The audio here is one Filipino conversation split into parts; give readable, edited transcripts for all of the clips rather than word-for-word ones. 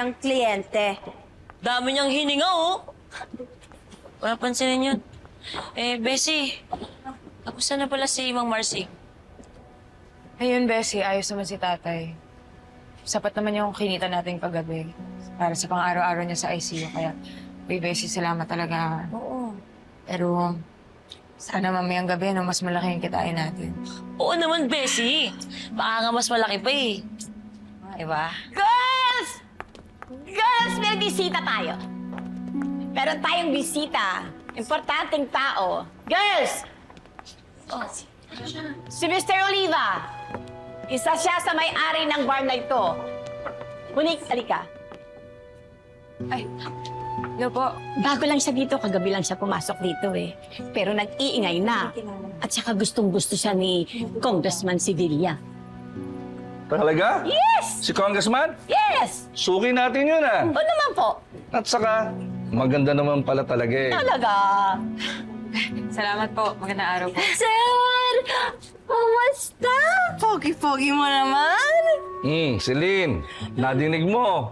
kanyang kliyente. Dami niyang hininga, oh. Wala pansinin yun. Bessie, kamusta na pala si Mang Marcy? Ayun, Bessie, ayos naman si tatay. Sapat naman yung kinita nating paggabi para sa pang-araw-araw niya sa ICU. Kaya, Bessie, salamat talaga. Oo. Pero, sana mamayang gabi, mas malaki yung kitain natin. Oo naman, Bessie. Baka nga mas malaki pa eh. Diba? Girls! Girls, may bisita tayo. Meron tayong bisita. Importanteng tao. Girls! Si Mr. Oliva. Isa siya sa may-ari ng bar na ito. Monique, halika. Hello po. Bago lang siya dito, kagabi lang siya pumasok dito eh. Pero nag-iingay na. At saka gustong-gusto siya ni Congressman Sevilla. Talaga? Yes! Si Congressman? Yes! Suki natin yun ah. O naman po. At saka, maganda naman pala talaga eh. Talaga. Salamat po. Magandang araw po. Sir! Kumusta? Pogi-pogi mo naman. Celine, nadinig mo.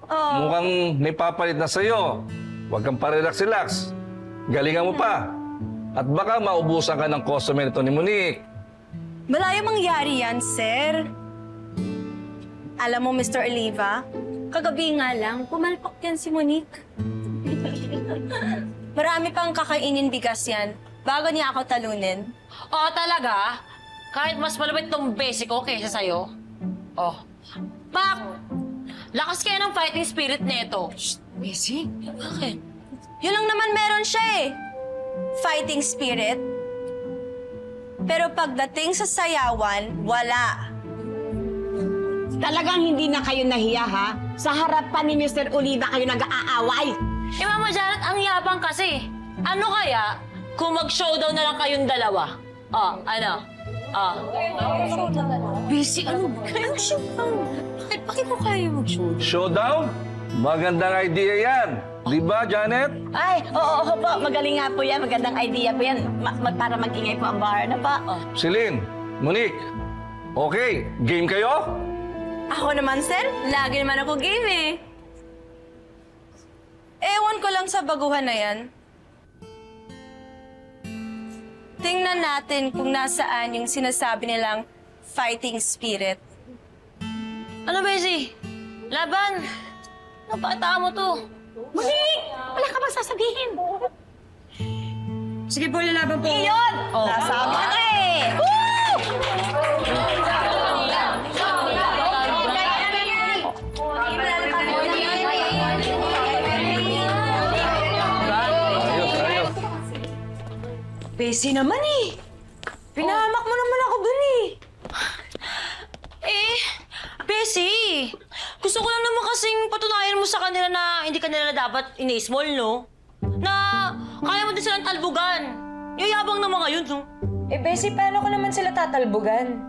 Mukhang may papalit na sa'yo. Huwag kang parelax-relax. Galingan mo pa. At baka maubusan ka ng customer nito ni Monique. Malayo mangyari yan, sir. Alam mo, Mr. Oliva, kagabi nga lang, pumalpak yan si Monique. Marami pang kakainin bigas yan bago niya ako talunin. Oo, talaga? Kahit mas malapit tong basic ko kaysa sa'yo? Oh. Pak! Lakas kaya ng fighting spirit nito. Bessie? Bakit? Yun lang naman meron siya eh. Fighting spirit. Pero pagdating sa sayawan, wala. Talagang hindi na kayo nahiya, ha? Sa harapan ni Mr. Oliva kayo nag-aaway. Mama Janet, ang yabang kasi. Ano kaya kung mag-showdown na lang kayong dalawa? Oh, ano? Oh. Busy, ano ba kayong showdown? Bakit mo kayo mag-showdown? Showdown? Magandang idea yan. Di ba, Janet? Ay, oo po. Magaling nga po yan. Magandang idea po yan. Para mag-ingay po ang bar na pa. Oh. Celine, Monique, okay, game kayo? Ako naman, sir. Lagi naman ako game eh. Ewan ko lang sa baguhan na yan. Tingnan natin kung nasaan yung sinasabi nilang fighting spirit. Ano, Bessie? Laban! Napakita mo to. Monique! Wala ka bang sasabihin? Sige po, lalaban po. Iyon! Oh. Nasabi ko na eh! Woo! Ayos, ayos. Busy naman eh. Pinahamak mo naman ako dun eh. Bessie! Gusto ko lang naman kasing patunayan mo sa kanila na hindi kanila dapat ini-small, no? Na kaya mo din silang talbugan. Yayabang naman ngayon, no? Bessie, paano ko naman sila tatalbugan?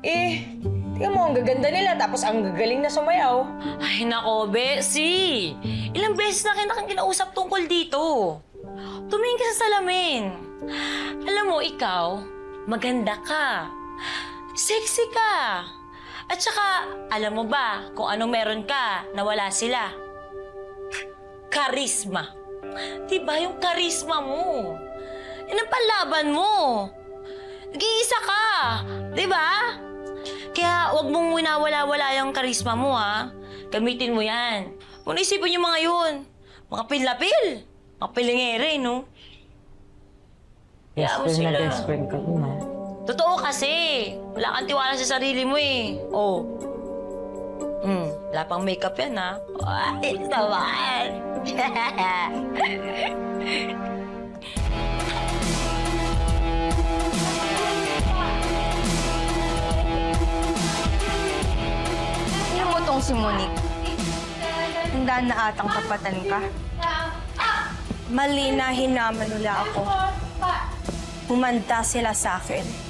Tingnan mo, ang gaganda nila, tapos ang gagaling na sumayaw. Ay, nako, Bessie! Ilang beses na kita kinausap tungkol dito. Tumingin ka sa salamin. Alam mo, ikaw, maganda ka. Sexy ka. At saka, alam mo ba kung anong meron ka na wala sila? Karisma. Diba yung karisma mo? Yan ang panlaban mo. Nag-iisa ka. Diba? Kaya huwag mong winawala-wala yung karisma mo, ha? Gamitin mo yan. Kung naisipin yung mga yun, mga pilapil. Mga pilingere, no? Kaya mo sila. Best friend ka rin, ha? Totoo kasi. Wala kang tiwala sa sarili mo eh. Oh. Wala pang makeup yan, ha? Ay, naman. Alam mo tong si Monique. Handa na atang kapatan ka. Mali na hinaman nila ako. Humanda sila sa akin.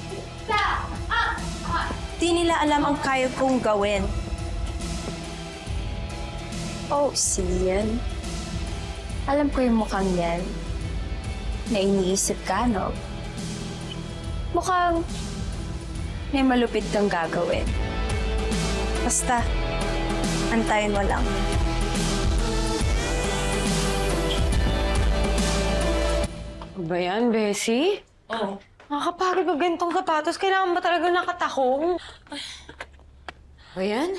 Di nila alam ang kaya kong gawin. Oh, Cillian. Alam ko yung mukhang yan. Na iniisip ka, no? Mukhang may malupit kang gagawin. Basta, Antayin mo lang. Ano ba yan, Bessie? Oh. Nakakapagod pag ganitong katatos. Kailangan ba talaga nakatakong? Ba yan?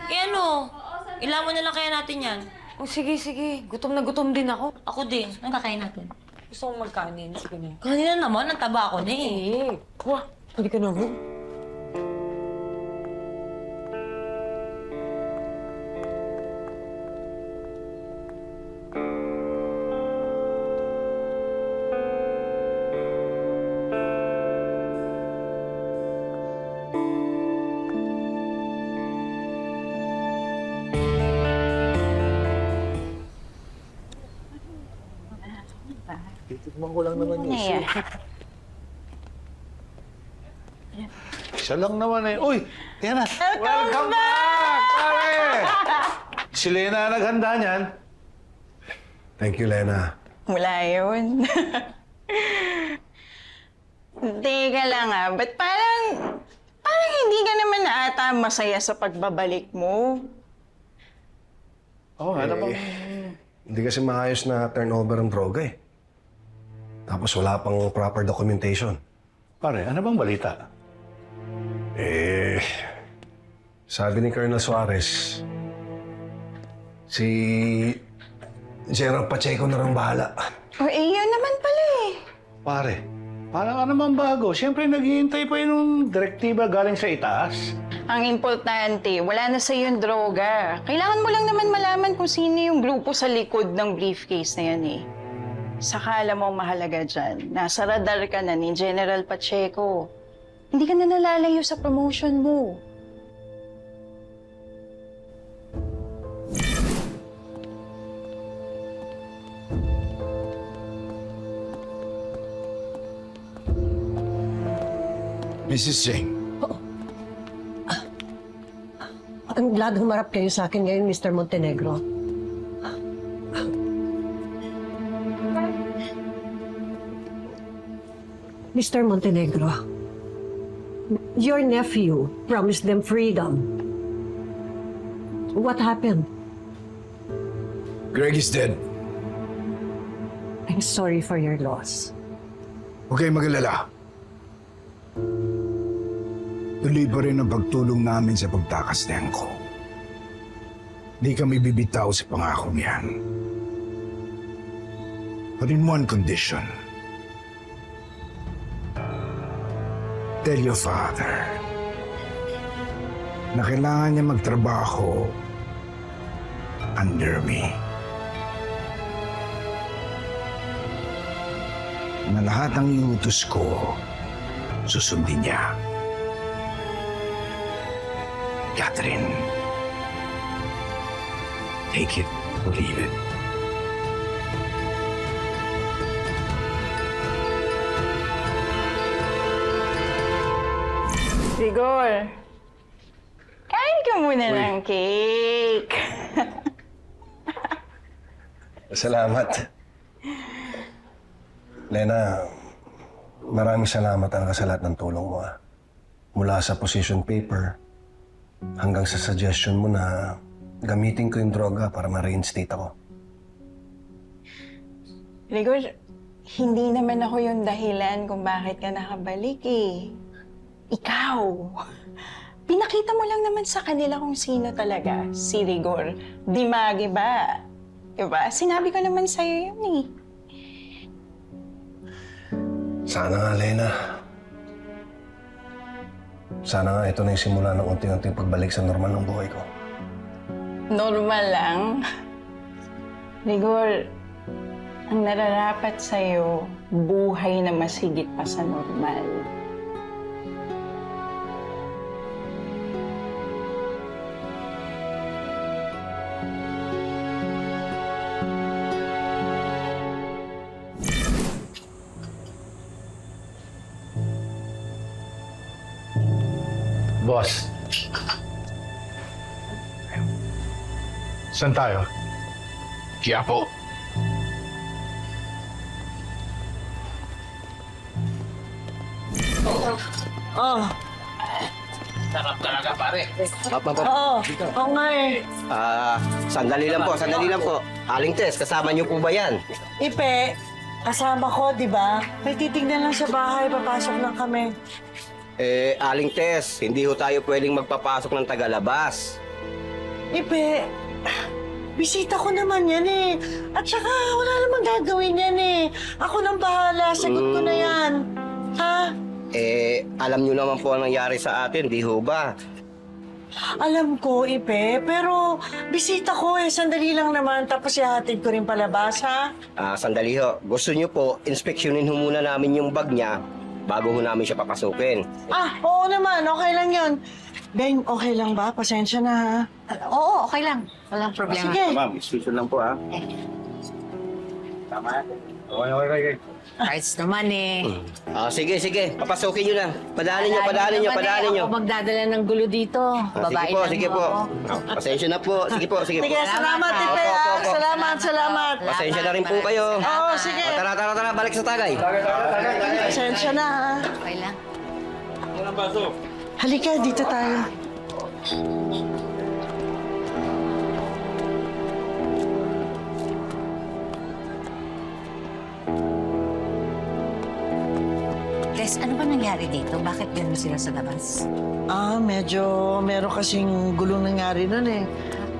Eh ano? Ilan mo na lang kaya natin yan? Oh, sige, sige. Gutom na gutom din ako. Ako din. Anong kakain natin? Gusto kong magkanin. Sige na. Kanina naman, ang taba ko na eh. Wah, hindi ka na ho. Titigman ko lang naman yung soup. Siya lang naman eh. Uy! Yan na. Welcome back, pare! Si Lena naghanda niyan. Thank you, Lena. Wala yun. Teka lang ba't parang hindi ka naman ata masaya sa pagbabalik mo? Oo, ano bang... Hindi kasi maayos na turnover ang droga eh. Tapos wala pang proper documentation. Pare, ano bang balita? Sabi ni Colonel Suarez, si General Pacheco na rin bahala. O yun naman pala eh. Pare, parang ano naman bago? Siyempre, naghihintay pa yun ng direktiba galing sa itaas. Ang importante, wala na sa yung droga. Kailangan mo lang naman malaman kung sino yung grupo sa likod ng briefcase na yan eh. Saka alam mo ang mahalaga dyan, nasa radar ka na ni General Pacheco. Hindi ka na nalalayo sa promotion mo. Mrs. Singh, I'm glad humarap kayo sa akin ngayon, Mr. Montenegro. Mr. Montenegro, your nephew promised them freedom. What happened? Greg is dead. I'm sorry for your loss. Huwag kayong mag-alala. Tuloy pa rin ang pagtulong namin sa pagtakas ni Angko. Di kami bibitaw sa pangakong yan. But in one condition. Tell your father na kailangan niya magtrabaho under me. Na lahat ng iutos ko, susundin niya. Catherine, take it or leave it. Rigor, kain ka muna ng cake. Salamat. Lena, maraming salamat talaga sa lahat ng tulong mo. Mula sa position paper, hanggang sa suggestion mo na gamitin ko yung droga para ma-reinstate ako. Rigor, hindi naman ako yung dahilan kung bakit ka nakabalik eh. Ikaw. Pinakita mo lang naman sa kanila kung sino talaga si Rigor. Dimagi ba? Diba? Sinabi ko naman sa'yo yun eh. Sana nga, Lena. Sana nga ito na yung simula ng unti-unting pagbalik sa normal ng buhay ko. Normal lang. Rigor, ang nararapat sa'yo, buhay na mas higit pa sa normal. Boss. Saan tayo? Quiapo. Sarap talaga, pare. Oo, oo nga eh. Sandali lang po. Aling Tess, kasama niyo po ba yan? Ipe, kasama ko, di ba? May titignan lang sa bahay, papasok lang kami. Aling Tess, hindi ho tayo pwedeng magpapasok ng tagalabas. Ipe, bisita ko naman yan eh. At saka wala namang gagawin yan eh. Ako nang bahala, sagot ko na yan. Ha? Alam niyo naman po ang nangyari sa atin, di ho ba? Alam ko, Ipe, pero bisita ko eh. Sandali lang naman, tapos ihatid ko rin palabas, ha? Sandali ho. Gusto niyo po, inspeksyonin ho muna namin yung bag niya bago ho namin siya papasukin. Oo naman, okay lang yun. Beng, okay lang ba? Pasensya na, ha? Oo, okay lang. Walang problema. Sige. Ma'am, inspeksyon lang po ha. Tama. Okay. Ayos naman eh. Sige. Papasukin niyo na. Padaanin niyo. Ako magdadala ng gulo dito. Babae Sige po. Pasensya na po. Sige po. Sige, salamat, Ipe, ha? Salamat. Pasensya na rin po kayo. Oo, sige. Tara. Balik sa tagay. Pasensya na, ha? Okay lang. Halika, dito tayo. Tess, ano ba nangyari dito? Bakit gano'n sila sa labas? Medyo meron kasing gulong nangyari nun eh.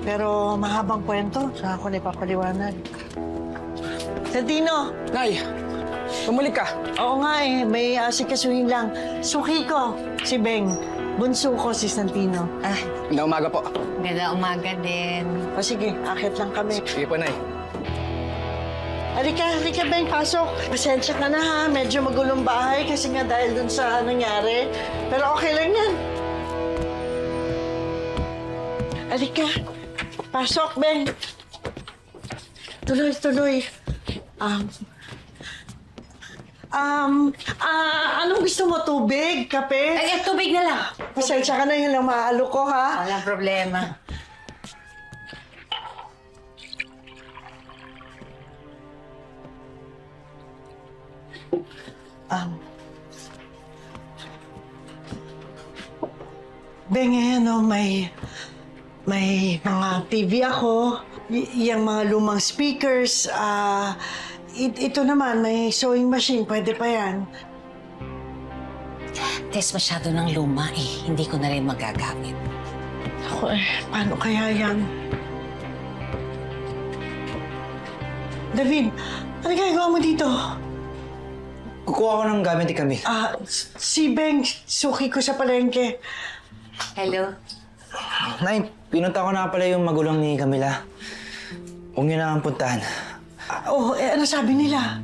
Pero mahabang kwento, saka ako na ipapaliwanag. Santino! Nay, bumalik ka. Oo nga eh, may asikasuhin lang. Suki ko, si Beng. Bunso ko, si Santino. Magandang umaga po. Ganda umaga din. O sige, akit lang kami. Sige po, Nay. Halika, Beng, pasok. Pasensya ka na ha, medyo magulong bahay kasi nga dahil dun sa nangyari. Pero okay lang yan. Halika, pasok, Beng. Tuloy. Anong gusto mo? Tubig? Kape? Ay, tubig na lang. Pasensya ka na, yun lang maalo ko, ha? Walang problema. Beng, may mga TV ako. Yung mga lumang speakers. Ito naman, may sewing machine. Pwede pa yan. Tess, masyado ng luma eh. Hindi ko na rin magagamit. Ako paano kaya yan? David, ano ginagawa mo dito? Kukuha ko ng gamit ni Camille. Si Beng, suki ko sa palengke. Hello? Nay, pinunta ko na pala yung magulang ni Camila. Huwag niyo na ang puntahan. Ano sabi nila?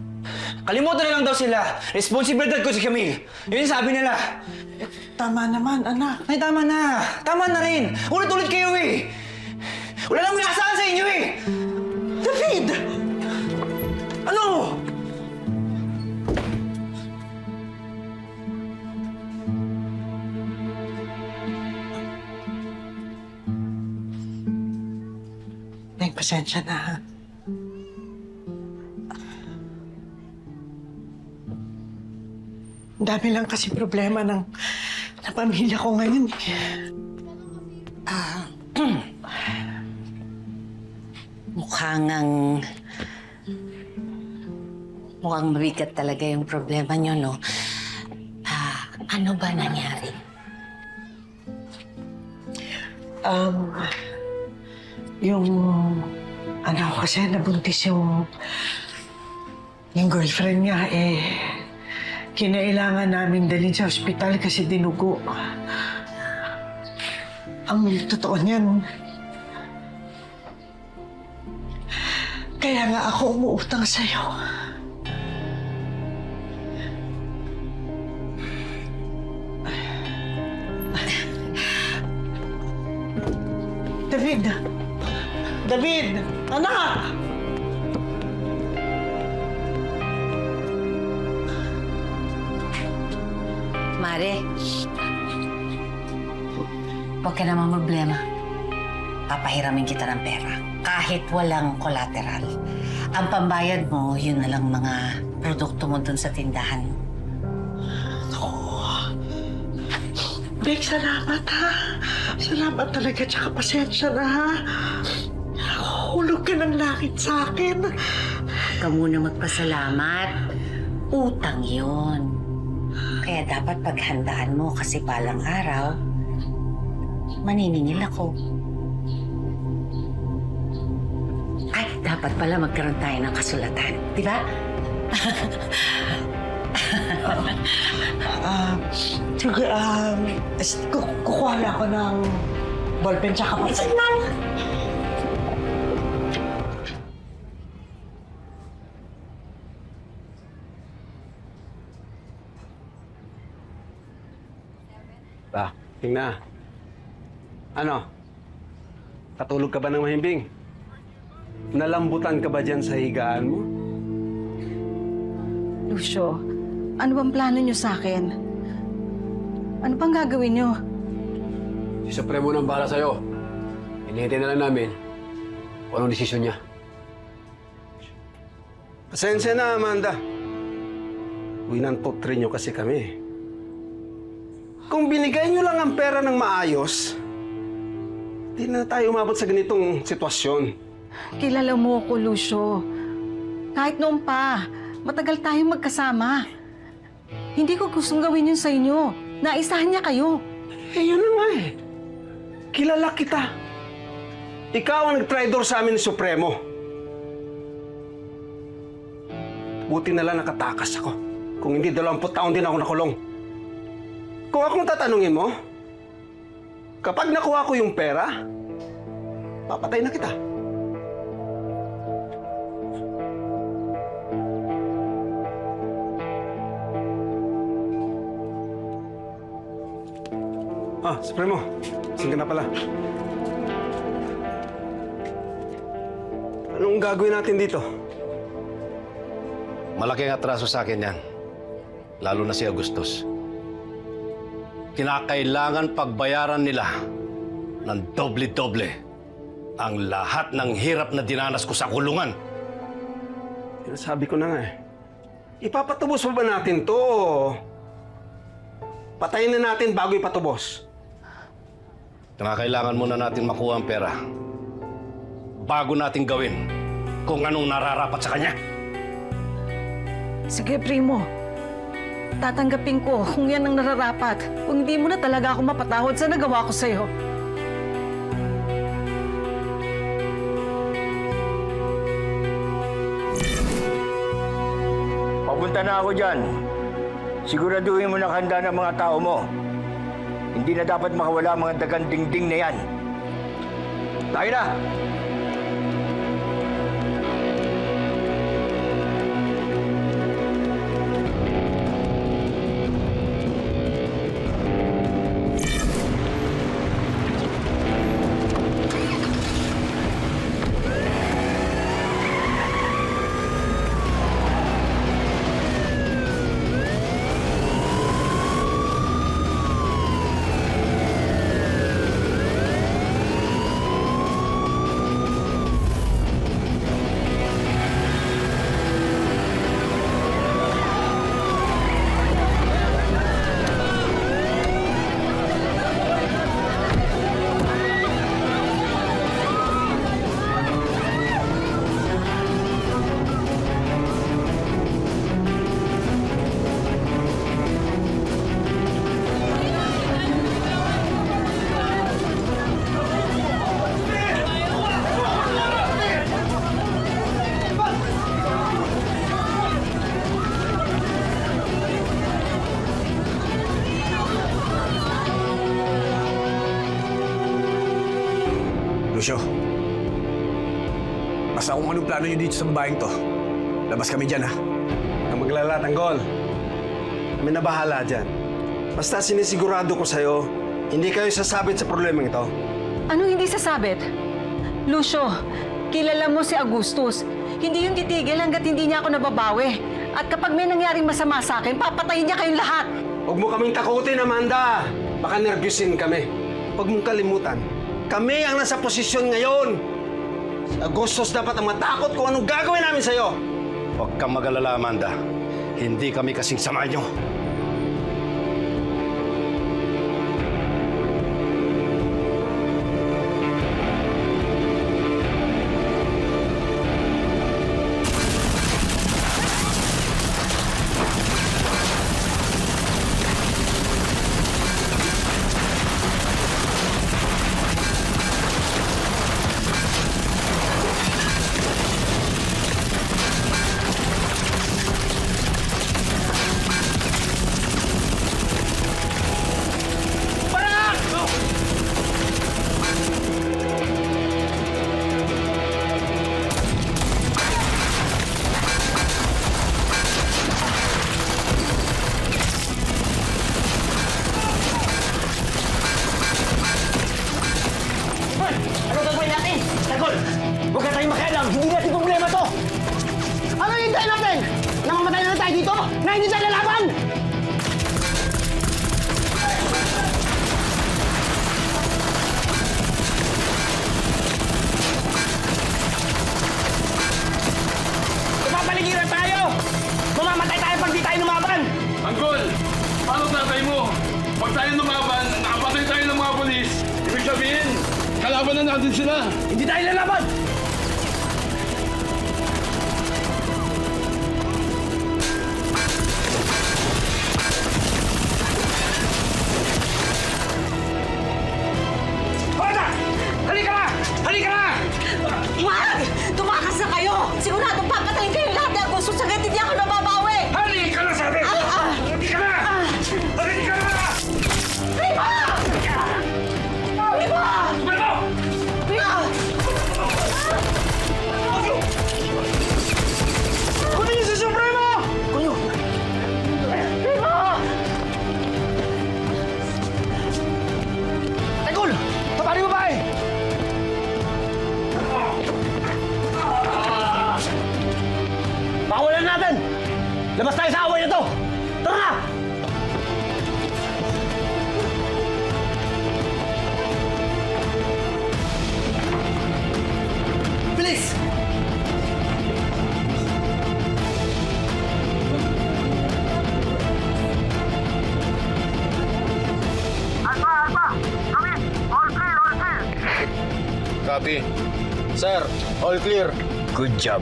Kalimutan na lang daw sila. Responsibilidad ko si Camille. Yun yung sabi nila. Tama naman, anak. Nay, tama na. Tama na rin. Ulit-ulit kayo eh. Wala nang inaasahan sa inyo eh. David! Ano? Beng, pasensya na, ha? Ang dami lang kasi problema ng pamilya ko ngayon. Mukhang mabigat talaga yung problema nyo, no? Ano ba nangyari? Yung ano kasi nabuntis yung girlfriend niya kinailangan namin dalhin sa ospital kasi dinugo. Ang totoo niyan, kaya nga ako umuutang sa'yo. David! Anak! Mare, huwag ka naman problema. Papahiramin kita ng pera. Kahit walang collateral. Ang pambayad mo, yun na lang mga produkto mo dun sa tindahan. Bek, salamat ha. Salamat talaga, tsaka pasensya na ha. Hulog ka ng langit sa akin. Huwag ka muna magpasalamat. Utang yun. Kaya dapat paghandaan mo kasi balang araw, maniningil ako. Ay, dapat pala magkaroon tayo ng kasulatan. Di ba? Sige, kukuha na ako ng ballpen tsaka papel. Tingnan. Ano? Katulog ka ba ng mahimbing? Nalambutan ka ba dyan sa higaan mo? Lucio, ano bang plano niyo sa akin? Ano pang gagawin niyo? Si Supremo nang bahala sa'yo. Hinihintay na lang namin kung anong desisyon niya. Pasensya na, Amanda. Winantot rin niyo kasi kami. Kung binigay niyo lang ang pera ng maayos, di na tayo umabot sa ganitong sitwasyon. Kilala mo ako, Lucio. Kahit noon pa, matagal tayong magkasama. Hindi ko gustong gawin yun sa inyo. Naisahan niya kayo. Eh, yun na nga eh. Kilala kita. Ikaw ang nag-traitor sa amin ni Supremo. Buti na lang nakatakas ako. Kung hindi, 20 taon din ako nakulong. Kung akong tatanungin mo, kapag nakuha ko yung pera, papatay na kita. Supremo, saan ka na pala? Anong gagawin natin dito? Malaking atraso sa akin yan. Lalo na si Agustus. Kinakailangan pagbayaran nila ng doble-doble ang lahat ng hirap na dinanas ko sa kulungan. Sinasabi ko na nga eh. Ipapatubos pa ba natin to? Patayin na natin bago ipatubos. Kailangan muna natin makuha ang pera bago natin gawin kung anong nararapat sa kanya. Sige, Primo. Tatanggapin ko kung yan ang nararapat. Kung hindi mo na talaga ako mapatawad sa nagawa ko sa'yo. Papunta na ako dyan. Siguraduhin mo na handa ng mga tao mo. Hindi na dapat makawala ang mga dagang dingding na yan. Tayo na! Lucio, basta kung anong plano niyo dito sa babaeng to, labas kami dyan, ha? Ang maglalatanggol. Kami na bahala dyan. Basta sinisigurado ko sa'yo, hindi kayo sasabit sa problemang ito. Ano hindi sasabit? Lucio, kilala mo si Agustus. Hindi yung titigil hanggat hindi niya ako nababawi. At kapag may nangyaring masama sa akin, papatayin niya kayong lahat. Huwag mo kaming takutin, Amanda. Baka nervyusin kami. Huwag mong kalimutan. Kami ang nasa posisyon ngayon. Si Agustus dapat ang matakot kung anong gagawin namin sa'yo. Huwag kang mag-alala, Amanda. Hindi kami kasing sama nyo. na hindi tayo lalaban! Napapaligiran tayo! Mamamatay tayo pag di tayo lumaban! Anggol! Paano tatay mo? Pag tayo lumaban, nakapatay tayo ng mga polis. Ibig sabihin, kalaban na natin sila. Hindi tayo lalaban! Hola! Halika na! Halika na! Wag! Tumakas na kayo! Siguradong papatayin kayong lahat na gusto sagad hindi ako nababawi! Halika na sabi! Halika na! Halika na! Riva! Riva! Sumalbo! Riva! Kunin niyo si Supremo! Kunyo! Riva! Tagol! Taparin mo ba eh? Pakawalan natin! Labas tayo sa away na to! Tara na! Bilis! Copy. Sir, all clear. Good job.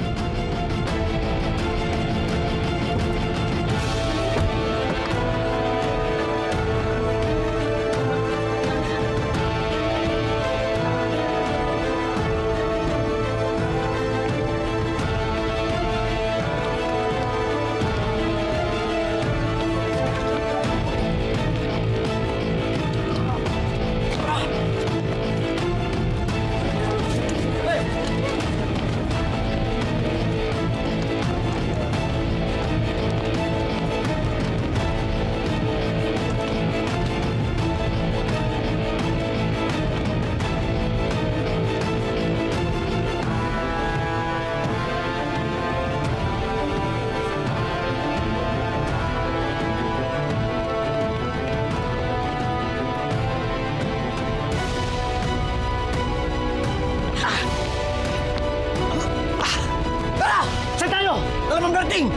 Tara! Saan tayo? Alam ang dating!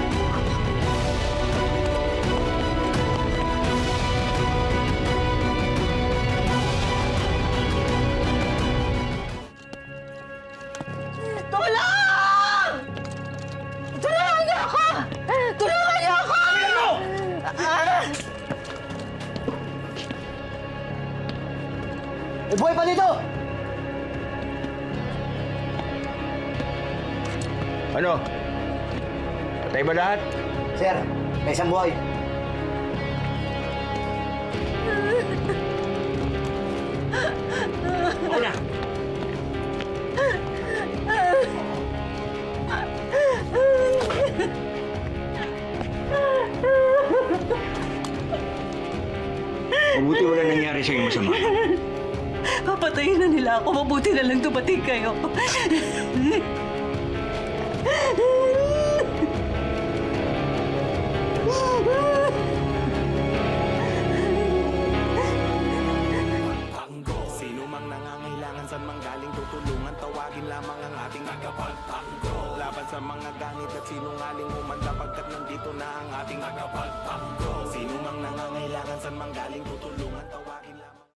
Tulong! Tulungan niyo ako! Tulungan niyo ako! May buhay pa dito! Ano? Patay ba lahat? Sir, may isang buhay. Ako na. Mabuti wala nangyari sa'yo masama. Papatayin na nila ako. Mabuti na lang dumating kayo. Sino mang nangangailangan sa manggaling tutulungan, tawagin lamang ang ating tagapagtanggol. Laban sa mga ganit at sinungaling humanda pagkat nandito na ang ating tagapagtanggol. Sino mang nangangailangan sa manggaling tutulungan,